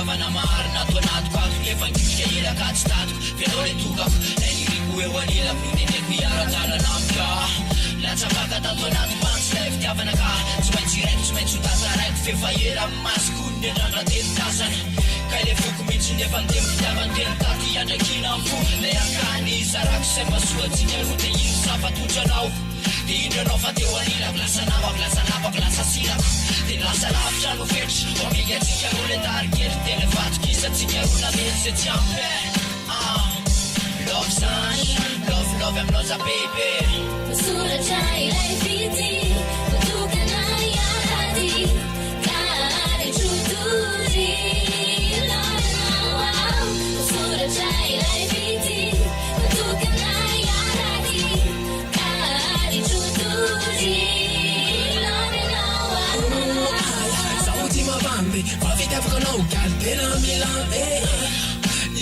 fitiavana marina ato anatiko ato efa-ndrika elaka tsy tatiko fianao le tokako nainiriko eo anilako neneko hiara-dalana amika latsapaka tato anatiko mantsy lay fitiavana ka tsy maintsy iraiko tsy maintsy ho tasaraiko fefaera amin'ny masiko ny andrandratenytasana ka ile foko mihitsy nefa nitemy fitiavanteny taty andraikina amfo lay akany sarako say masoatsika ro de ino safatotranao de indranao fa teo anilako lasanavako lasa silako de lasa lavitra no fetry omigatsika ro le tarikely de le vatok'isatsika ro namely se tsy ampe love zany love aminao za bebe masoratra ilay fity tokana iady ka ary trotory loranao masoratra ilay fity tokana iady ka ary trotory loranao zaho ty mavambe fa fitiavakanao galy tena milambe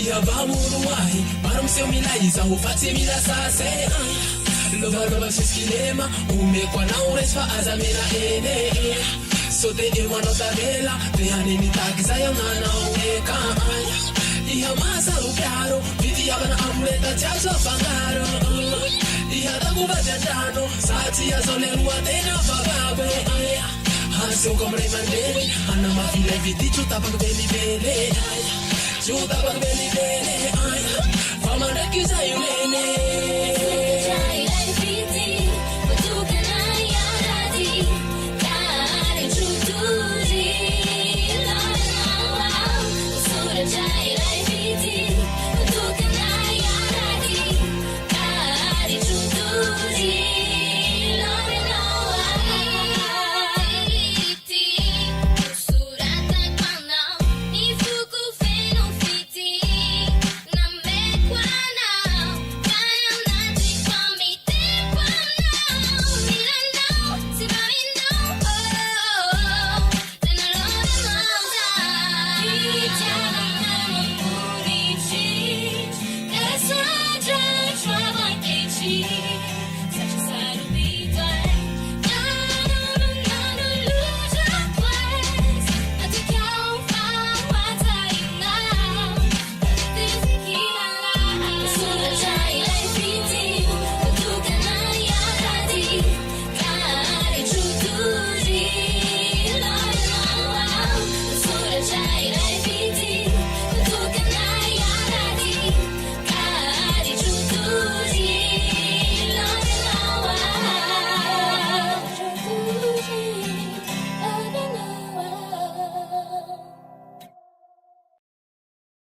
iavamono ahy maro miseho milay zaho fa tsy mila sase lovalova siskilema omeko anao resy fa aza mena ene so de eo anao tavela de haneny taky zay amanao eka iha masaro piaro fitiavana amoleta tsy azo afangaro iha takovady andrano satsy azao le roatena vavabe haseoko amray mandreny anamafilay viditro tapaky velivele tro tapaky velivele fa mandraky zay olene